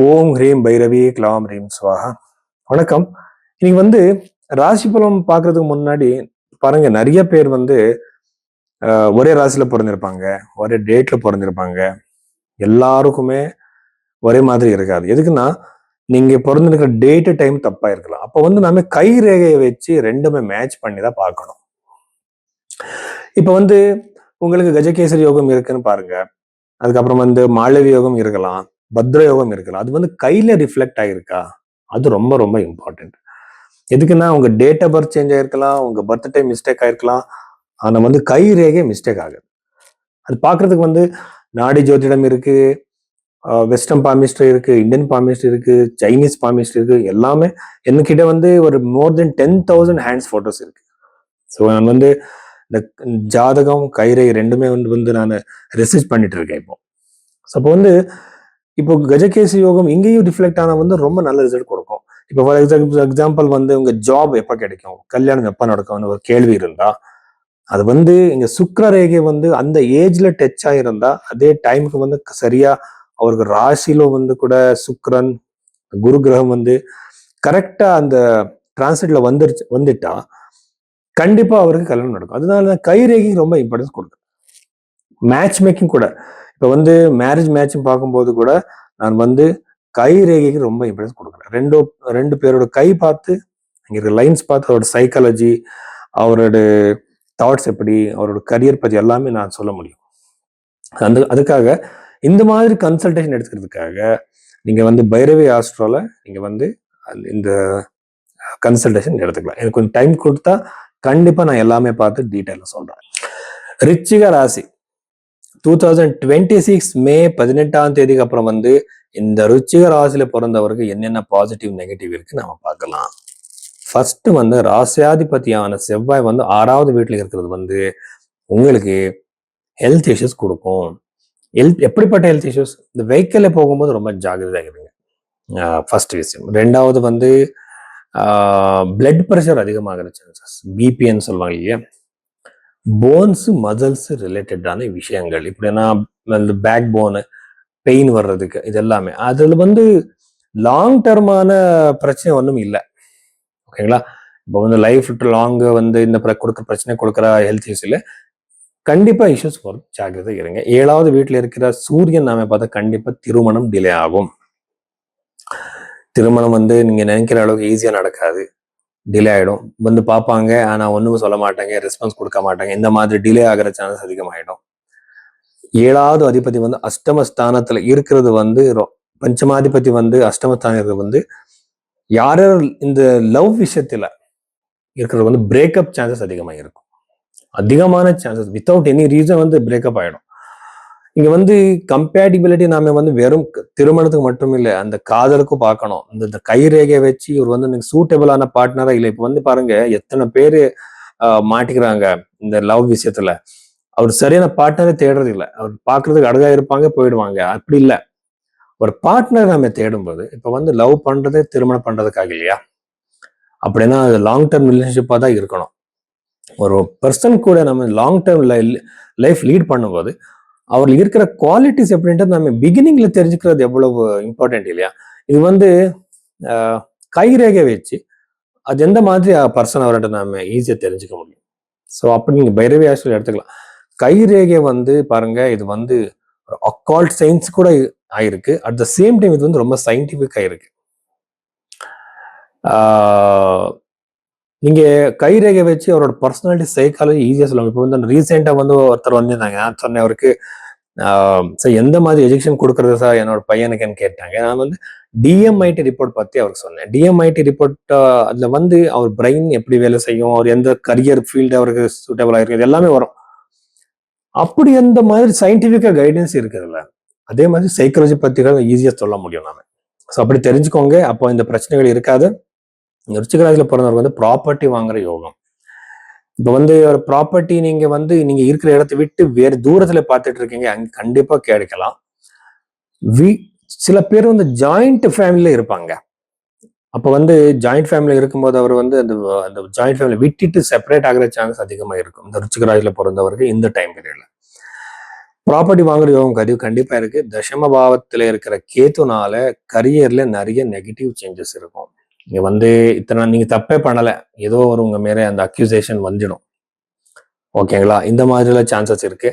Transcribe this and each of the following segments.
ஓம் ஹ்ரீம் பைரவி க்லாம் ஹ்ரீம் ஸ்வாஹா. வணக்கம். இன்னைக்கு ராசி பலம் பார்க்கறதுக்கு முன்னாடி பாருங்க, நிறைய பேர் ஒரே ராசியில பிறந்திருப்பாங்க, ஒரே டேட்ல பிறந்திருப்பாங்க. எல்லாருக்குமே ஒரே மாதிரி இருக்காது. எதுக்குன்னா, நீங்க பிறந்திருக்கிற டேட்டு டைம் தப்பா இருக்கலாம். அப்போ நாம கை ரேகையை வச்சு ரெண்டுமே மேட்ச் பண்ணி தான் பார்க்கணும். இப்போ உங்களுக்கு கஜகேசரி யோகம் இருக்குன்னு பாருங்க. அதுக்கப்புறம் மாளவி யோகம் இருக்கலாம், பத்ர யோகம் இருக்கலாம். அது கையில ரிஃப்ளெக்ட் ஆகிருக்கா? அது ரொம்ப ரொம்ப இம்பார்ட்டன்ட். எதுக்குன்னா, உங்க டேட் ஆஃப் பர்த் சேஞ்ச் ஆயிருக்கலாம், உங்க பர்த் டைம் மிஸ்டேக் ஆயிருக்கலாம். ஆனா கை ரேகை மிஸ்டேக் ஆகுது. அது பாக்குறதுக்கு நாடி ஜோதிடம் இருக்கு, வெஸ்டர்ன் பாமிஸ்ட்ரி இருக்கு, இந்தியன் பாமிஸ்ட்ரி இருக்கு, சைனீஸ் பாமிஸ்ட்ரி இருக்கு. எல்லாமே என்கிட்ட ஒரு மோர் தென் 10,000 ஹேண்ட்ஸ் போட்டோஸ் இருக்கு. ஸோ நான் இந்த ஜாதகம் கைரேகை ரெண்டுமே நான் ரிசர்ச் பண்ணிட்டு இருக்கேன் இப்போ. ஸோ அப்போ இப்போ கஜகேசி யோகம் இங்கேயும் ரிஃப்ளெக்ட் ஆனா ரொம்ப நல்ல ரிசல்ட் கொடுக்கும். இப்போ ஃபார் எக்ஸாம்பிள் உங்க ஜாப் எப்ப கிடைக்கும், கல்யாணம் எப்ப நடக்கும்னு ஒரு கேள்வி இருந்தா, அது இங்க சுக்கிர ரேகை அந்த ஏஜ்ல டச் ஆயிருந்தா, அதே டைமுக்கு சரியா அவருக்கு ராசியில கூட சுக்கிரன் குரு கிரகம் கரெக்டா அந்த டிரான்சிட்ல வந்துட்டா கண்டிப்பா அவருக்கு கல்யாணம் நடக்கும். அதனால கை ரேகை ரொம்ப இம்பார்ட்டன்ஸ் கொடுக்கும். மேட்ச் மேக்கிங் கூட இப்ப மேரேஜ் மேட்ச் பார்க்கும்போது கூட நான் கை ரேகைக்கு ரொம்ப இம்பார்ட்டன்ஸ் கொடுக்குறேன். ரெண்டு பேரோட கை பார்த்து, இங்க இருக்க லைன்ஸ் பார்த்து அவரோட சைக்காலஜி, அவரோட தாட்ஸ் எப்படி, அவரோட கரியர் பத்தி எல்லாமே நான் சொல்ல முடியும். அதுக்காக இந்த மாதிரி கன்சல்டேஷன் எடுத்துக்கிறதுக்காக நீங்க பைரவி ஆஸ்ட்ரோல நீங்க இந்த கன்சல்டேஷன் எடுத்துக்கலாம். எனக்கு கொஞ்சம் டைம் கொடுத்தா கண்டிப்பா நான் எல்லாமே பார்த்து டீட்டெயில சொல்றேன். ரிச்சிக ராசி 2026 மே 18ஆம் தேதிக்கு அப்புறம் இந்த ருச்சிக ராசியில பிறந்தவருக்கு என்னென்ன பாசிட்டிவ் நெகட்டிவ் இருக்கு நாம பார்க்கலாம். ஃபர்ஸ்ட் ராசியாதிபதியான செவ்வாய் 6வது வீட்டுல இருக்கிறது உங்களுக்கு ஹெல்த் இஷ்யூஸ் கொடுக்கும். எப்படிப்பட்ட ஹெல்த் இஷ்யூஸ்? இந்த வெஹிக்கிள்ல போகும்போது ரொம்ப ஜாகிரதையா இருங்க. ஃபர்ஸ்ட் விஷயம். ரெண்டாவது பிளட் ப்ரெஷர் அதிகமாகிற சான்சஸ், பிபின்னு சொல்லுவாங்க இல்லையா, போன்ஸ் மசில்ஸ் ரிலேட்டடான விஷயங்கள், இப்படின்னா இந்த பேக் போனு பெயின் வர்றதுக்கு இது எல்லாமே அதுல லாங் டர்மான பிரச்சனை ஒன்றும் இல்லை. ஓகேங்களா? இப்போ லைஃப் லாங் இந்த கொடுக்குற பிரச்சனை கொடுக்குற ஹெல்த் இஷ்யூஸ்ல கண்டிப்பா இஷ்யூஸ் வரும். ஜாகிரதை இருங்க. 7வது வீட்டுல இருக்கிற சூரியன் நாம பார்த்தா கண்டிப்பா திருமணம் டிலே ஆகும். திருமணம் நீங்க நினைக்கிற அளவுக்கு ஈஸியா நடக்காது, டிலே ஆயிடும். பார்ப்பாங்க, ஆனா ஒண்ணும் சொல்ல மாட்டாங்க, ரெஸ்பான்ஸ் கொடுக்க மாட்டாங்க. இந்த மாதிரி டிலே ஆகிற சான்சஸ் அதிகமாயிடும். 7வது அதிபதி அஷ்டமஸ்தானத்துல இருக்கிறது பஞ்சமாதிபதி அஷ்டமஸ்தானம் இருக்கிறது யார் இந்த லவ் விஷயத்துல இருக்கிறது பிரேக்கப் சான்சஸ் அதிகமாக இருக்கும். அதிகமான chances without any reason breakup ஆயிடும். இங்க கம்பேட்டிபிலிட்டி நாம வெறும் திருமணத்துக்கு மட்டும் இல்லை, அந்த காதலுக்கும் பார்க்கணும். இந்த கை ரேகையை வச்சு இவர் சூட்டபிளான பார்ட்னரா இல்லை. இப்ப பாருங்க, எத்தனை பேரு மாட்டிக்கிறாங்க இந்த லவ் விஷயத்துல. அவர் சரியான பார்ட்னரை தேடுறது இல்லை. அவர் பாக்குறதுக்கு அழகா இருப்பாங்க, போயிடுவாங்க. அப்படி இல்லை. ஒரு பார்ட்னர் நம்ம தேடும்போது இப்ப லவ் பண்றது திருமணம் பண்றதுக்காக இல்லையா, அப்படின்னா அது லாங் டேர்ம் ரிலேஷன்ஷிப்பா தான் இருக்கணும். ஒரு பர்சன் கூட நம்ம லாங் டேர்ம் லைஃப் லீட் பண்ணும்போது அவர் இருக்கிற குவாலிட்டிஸ் எப்படின்றது நம்ம பிகினிங்ல தெரிஞ்சுக்கிறது எவ்வளவு இம்பார்ட்டன்ட் இல்லையா. இது கைரேகை வச்சு அது எந்த மாதிரி பர்சன் அவர்கிட்ட நாம ஈஸியா தெரிஞ்சுக்க முடியும். ஸோ அப்படி நீங்க பைரவி ஆஸ்ட்ரல் எடுத்துக்கலாம். கைரேகை பாருங்க, இது அக்கால்ட் சயின்ஸ் கூட ஆயிருக்கு. அட் த சேம் டைம் இது ரொம்ப சயின்டிபிக் ஆயிருக்கு. நீங்க கைரேகை வச்சு அவரோட பர்சனாலிட்டி சைக்காலஜி ஈஸியா சொல்லுவாங்க. இப்போ ரீசெண்டா ஒருத்தர் வந்திருந்தாங்க. நான் சொன்னேன் அவருக்கு, சார் எந்த மாதிரி எஜுகேஷன் கொடுக்கறது சார் என்னோட பையனுக்குன்னு கேட்டாங்க. நான் டிஎம்ஐடி ரிப்போர்ட் பத்தி அவருக்கு சொன்னேன். டிஎம்ஐடி ரிப்போர்ட் அதுல அவர் பிரெயின் எப்படி வேலை செய்யும், அவர் எந்த கரியர் ஃபீல்டு அவருக்கு சூட்டபிளா இருக்கு, எல்லாமே வரும். அப்படி எந்த மாதிரி சயின்டிபிக்கா கைடன்ஸ் இருக்குதுல்ல, அதே மாதிரி சைக்காலஜி பத்தி ஈஸியா சொல்ல முடியும் நாம. ஸோ அப்படி தெரிஞ்சுக்கோங்க. அப்போ இந்த பிரச்சனைகள் இருக்காது. ருச்சிகராசியில பிறந்தவருக்கு ப்ராப்பர்ட்டி வாங்குற யோகம். இப்போ ஒரு ப்ராப்பர்ட்டி நீங்க இருக்கிற இடத்தை விட்டு வேறு தூரத்துல பார்த்துட்டு இருக்கீங்க, அங்க கண்டிப்பா கிடைக்கலாம். சில பேர் ஜாயிண்ட் ஃபேமிலியில இருப்பாங்க. அப்போ ஜாயிண்ட் ஃபேமிலி இருக்கும்போது அவர் அந்த ஜாயிண்ட் ஃபேமிலி விட்டுட்டு செப்பரேட் ஆகிற சான்ஸ் அதிகமா இருக்கும் இந்த ருச்சிகராசியில பிறந்தவருக்கு இந்த டைம் பீரியட்ல. ப்ராப்பர்ட்டி வாங்குற யோகம் கண்டிப்பா இருக்கு. தசம பாவத்துல இருக்கிற கேத்துனால கரியர்ல நிறைய நெகட்டிவ் சேஞ்சஸ் இருக்கும். நீங்க வந்து இத்தனை நீங்க தப்பே பண்ணல, ஏதோ ஒரு உங்க மேல அந்த அக்யூசேஷன் வந்துடும். ஓகேங்களா? இந்த மாதிரிலாம் சான்சஸ் இருக்கு.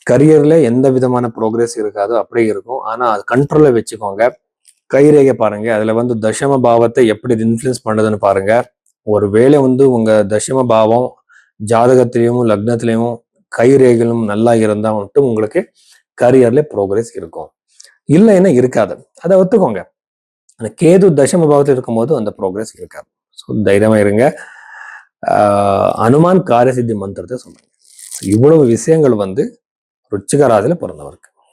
கரியர்ல எந்த விதமான ப்ரோக்ரஸ் இருக்காது, அப்படியே இருக்கும். ஆனா அது கண்ட்ரோல்ல வச்சுக்கோங்க. கைரேகை பாருங்க, அதுல வந்து தசம பாவத்தை எப்படி இன்ஃப்ளூயன்ஸ் பண்ணுதுன்னு பாருங்க. ஒரு வேளை வந்து உங்க தசம பாவம் ஜாதகத்திலையும் லக்னத்திலையும் கைரேகைகளும் நல்லா இருந்தா மட்டும் உங்களுக்கு கரியர்ல ப்ரோக்ரஸ் இருக்கும். இல்லைன்னா இருக்காது. அதை ஒத்துக்கோங்க. அந்த கேது தசம பாவத்தில் இருக்கும்போது அந்த ப்ரோக்ரஸ் இருக்காது. ஸோ தைரியமா இருங்க. அனுமான் காரியசித்தி மந்திரத்தை சொல்லுங்க. இவ்வளவு விஷயங்கள் வந்து ருச்சிக ராசியில பிறந்தவருக்கு.